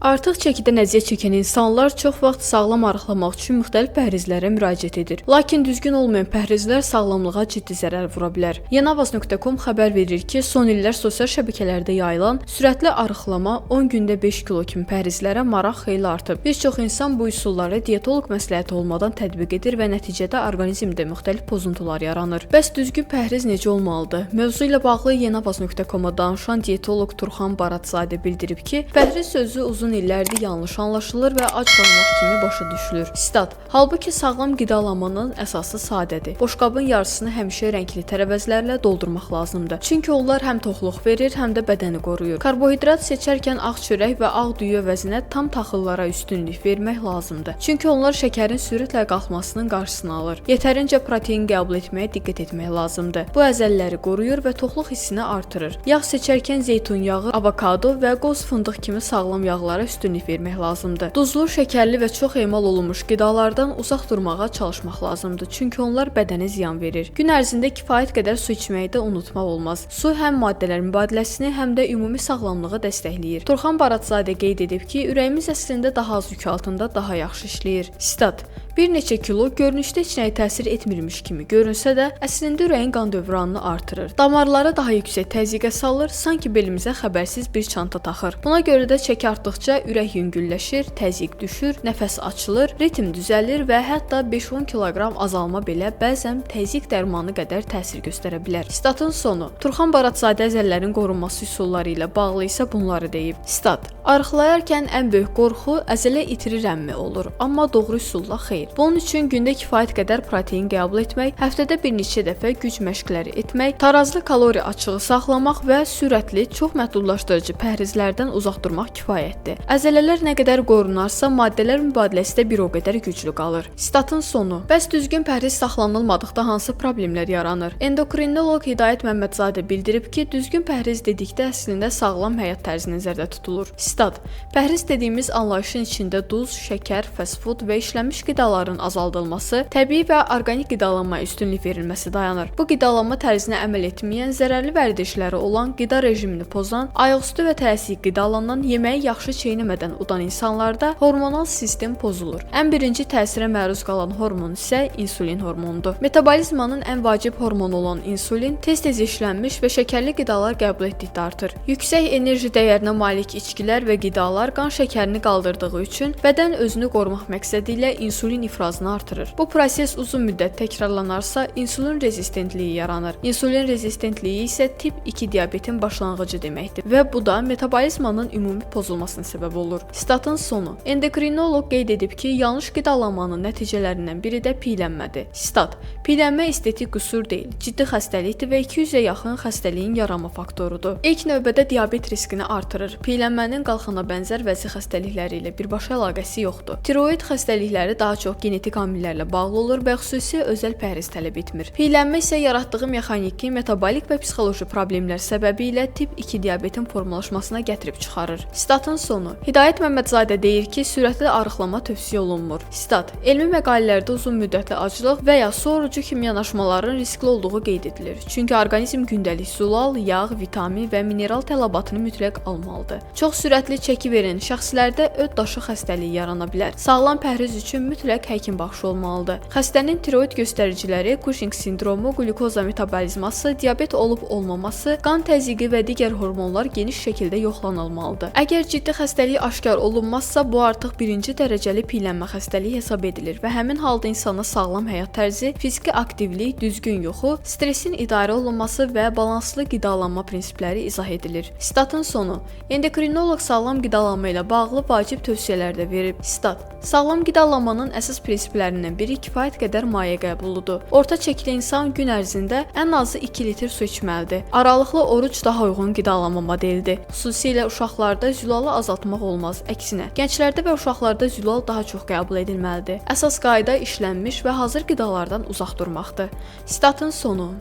Artıq çəkidən əziyyət çəkən insanlar çox vaxt sağlam arıqlamaq üçün müxtəlif pəhrizlərə müraciət edir. Lakin düzgün olmayan pəhrizlər sağlamlığa ciddi zərər vura bilər. Yenavaz.com xəbər verir ki, son illər sosial şəbəkələrdə yayılan sürətli arıqlama 10 gündə 5 kilo kimi pəhrizlərə maraq xeyli artıb. Bir çox insan bu üsulları diyetoloq məsləhəti olmadan tətbiq edir və nəticədə orqanizmdə müxtəlif pozuntular yaranır. Bəs düzgün pəhriz necə olmalıdır? Mövzu ilə bağlı Yenavaz.com-a danışan diyetoloq Turxan Baratzadə bildirib ki, pəhriz sözü uzun illərdir yanlış anlaşılır və ac qalmaq kimi başa düşülür. Stat: halbuki sağlam qidalanmanın əsası sadədir. Boşqabın yarısını həmişə rəngli tərəvəzlərlə doldurmaq lazımdır. Çünki onlar həm toxluq verir, həm də bədəni qoruyur. Karbohidrat seçərkən ağ çörək və ağ düyü əvəzinə tam taxıllara üstünlük vermək lazımdır. Çünki onlar şəkərin sürətlə qalxmasının qarşısını alır. Yetərincə protein qəbul etməyə diqqət etmək lazımdır. Bu əzəlləri qoruyur və toxluq hissini artırır. Yağ seçərkən zeytun yağı, avokado və qoz fındıq kimi sağlam yağlara üstünlük vermək lazımdır. Duzlu, şəkərli və çox emal olunmuş qidalardan uzaq durmağa çalışmaq lazımdır. Çünki onlar bədənə ziyan verir. Gün ərzində kifayət qədər su içməyi də unutmaq olmaz. Su həm maddələr mübadiləsini, həm də ümumi sağlamlığı dəstəkləyir. Turxan Baratzadə qeyd edib ki, ürəyimiz əslində daha az yük altında daha yaxşı işləyir. Stat: bir neçə kilo görünüşdə heç nəyə təsir etmirmiş kimi görünsə də, əslində ürəyin qan dövranını artırır. Damarlara daha yüksək təzyiqə salır, sanki belimizə xəbərsiz bir çanta taxır. Buna görə də çəki artdıqca ürək yüngülləşir, təzyiq düşür, nəfəs açılır, ritm düzəlir və hətta 5-10 kiloqram azalma belə bəzən təzyiq dərmanı qədər təsir göstərə bilər. Statın sonu. Turxan Baratzadə əzəllərin qorunması üsulları ilə bağlı isə bunları deyib. Stat: arıqlayarkən ən böyük qorxu əzələ itirirəmmi olur, amma doğru üsulla xeyr. Bunun üçün gündə kifayət qədər protein qəbul etmək, həftədə bir neçə dəfə güc məşqləri etmək, tarazlı kalori açığı saxlamaq və sürətli, çox məhdudlaşdırıcı pəhrizlərdən uzaq durmaq kifayətdir. Əzələlər nə qədər qorunarsa, maddələr mübadiləsi də bir o qədər güclü qalır. Statın sonu. Bəs düzgün pəhriz saxlanılmadıqda hansı problemlər yaranır? Endokrinoloq Hidayət Məmmədzadə bildirib ki, düzgün pəhriz dedikdə əslində sağlam həyat tərzi nəzərdə tutulur. Stat: pəhriz dediyimiz anlayışın içində duz, şəkər, fast food və işlənmiş qidaların azaldılması, təbii və orqanik qidalanmaya üstünlük verilməsi dayanır. Bu qidalanma tərzinə əməl etməyən, zərərli vərdişləri olan, qida rejimini pozan, ayaqüstü və təsiq qidalanan, yeməyi yaxşı çeynəmədən udan insanlarda hormonal sistem pozulur. Ən birinci təsirə məruz qalan hormon isə insulin hormonudur. Metabolizmanın ən vacib hormonu olan insulin tez-tez işlənmiş və şəkərli qidalar qəbul etdikdə artır. Yüksək enerji dəyərinə malik içkilər və qidalar qan şəkərini qaldırdığı üçün bədən özünü qorumaq məqsədi ilə insulin ifrazını artırır. Bu proses uzun müddət təkrarlanarsa insulin rezistentliyi yaranır. İnsulin rezistentliyi isə tip 2 diabetin başlanğıcı deməkdir və bu da metabolizmanın ümumi pozulmasına səbəb olur. Statın sonu. Endokrinoloq qeyd edib ki, yanlış qidalanmanın nəticələrindən biri də piylənmədir. Stat: piylənmə estetik qüsur deyil, ciddi xəstəlikdir və 200-ə yaxın xəstəliyin yaranma faktorudur. İlk növbədə diabet riskini artırır. Piylənmənin qalxana bənzər vəzi xəstəlikləri ilə birbaşa əlaqəsi yoxdur. Tiroid xəstəlikləri daha çox genetik amillərlə bağlı olur və xüsusi özəl pəhriz tələb etmir. Piylənmə isə yaratdığı mexaniki, metabolik və psixoloji problemlər səbəbilə tip 2 diabetin formalaşmasına gətirib çıxarır. Statın sonu. Hidayət Məmmədzadə deyir ki, sürətli arıqlama tövsiyə olunmur. Stat: elmi məqalələrdə uzun müddətli aclıq və ya su orucu kimi yanaşmaların riskli olduğu qeyd edilir. Çünki orqanizm gündəlik zulal, yağ, vitamin və mineral tələbatını mütləq almalıdır. Çox sürətli çəki verən şəxslərdə öd daşı xəstəliyi yarana bilər. Sağlam pəhriz üçün mütləq həkim baxışı olmalıdır. Xəstənin tiroid göstəriciləri, Cushing sindromu, qlukoza metabolizması, diabet olub-olmaması, qan təzyiqi və digər hormonlar geniş şəkildə yoxlanılmalıdır. Əgər ciddi xəstəlik aşkar olunmazsa, bu artıq birinci dərəcəli piylənmə xəstəliyi hesab edilir və həmin halda insana sağlam həyat tərzi, fiziki aktivlik, düzgün yuxu, stresin idarə olunması və balanslı qidalanma prinsipləri izah edilir. Statın sonu. Endokrinoloq sağlam qidalanma ilə bağlı vacib tövsiyələr də verib. Stat: sağlam qidalanmanın əsas prinsiplərindən biri kifayət qədər maye qəbuludur. Orta çəkili insan gün ərzində ən azı 2 litr su içməlidir. Aralıqlı oruc daha uyğun qidalanma modelidir. Xüsusilə uşaqlarda zülalı azaltmaq olmaz, əksinə. Gənclərdə və uşaqlarda zülal daha çox qəbul edilməlidir. Əsas qayda işlənmiş və hazır qidalardan uzaq durmaqdır. Statın sonu.